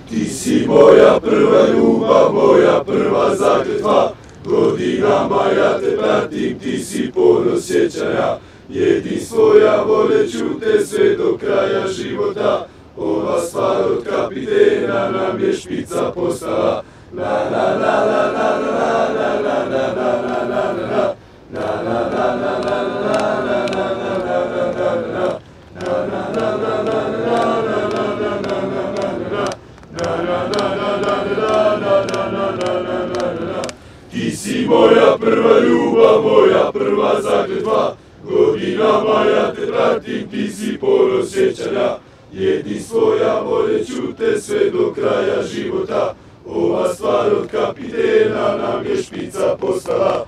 Ti si moja prva ljubav, moja prva zakletva, godinama ja te pratim, ti si ponos sjećanja, jedinstvo ja voleću te sve do kraja života, ova stvar od kapitena nam je špica postala. Ti si moja prva ljubav, moja prva zakletva, godinama ja te pratim, ti si ponos sjećanja, jedinstvo ja voleću te sve do kraja života, ova stvar od kapitena nam je špica postala.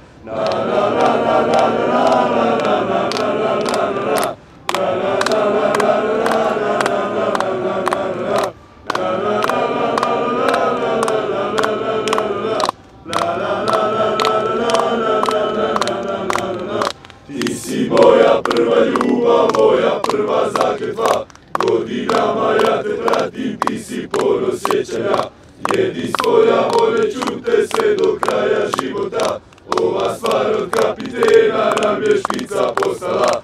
Ti si moja prva ljubav, moja prva zakletva, godinama ja te pratim, ti si ponos sjećanja, jedinstvo ja voleću te sve do kraja života, ova stvar od kapitena nam je špica postala.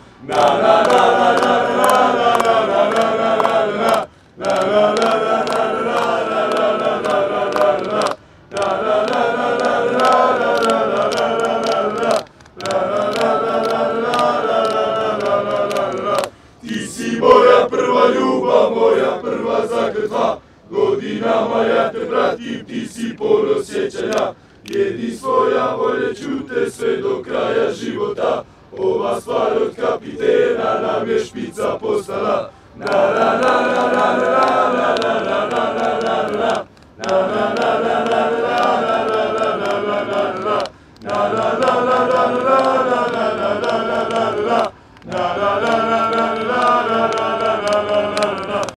Ti si moja prva ljubav, moja prva zakletva, godinama ja te pratim, ti si ponos sjećanja, jedinstvo ja voleću te sve do kraja života, ova stvar od kapitena nam je špica postala.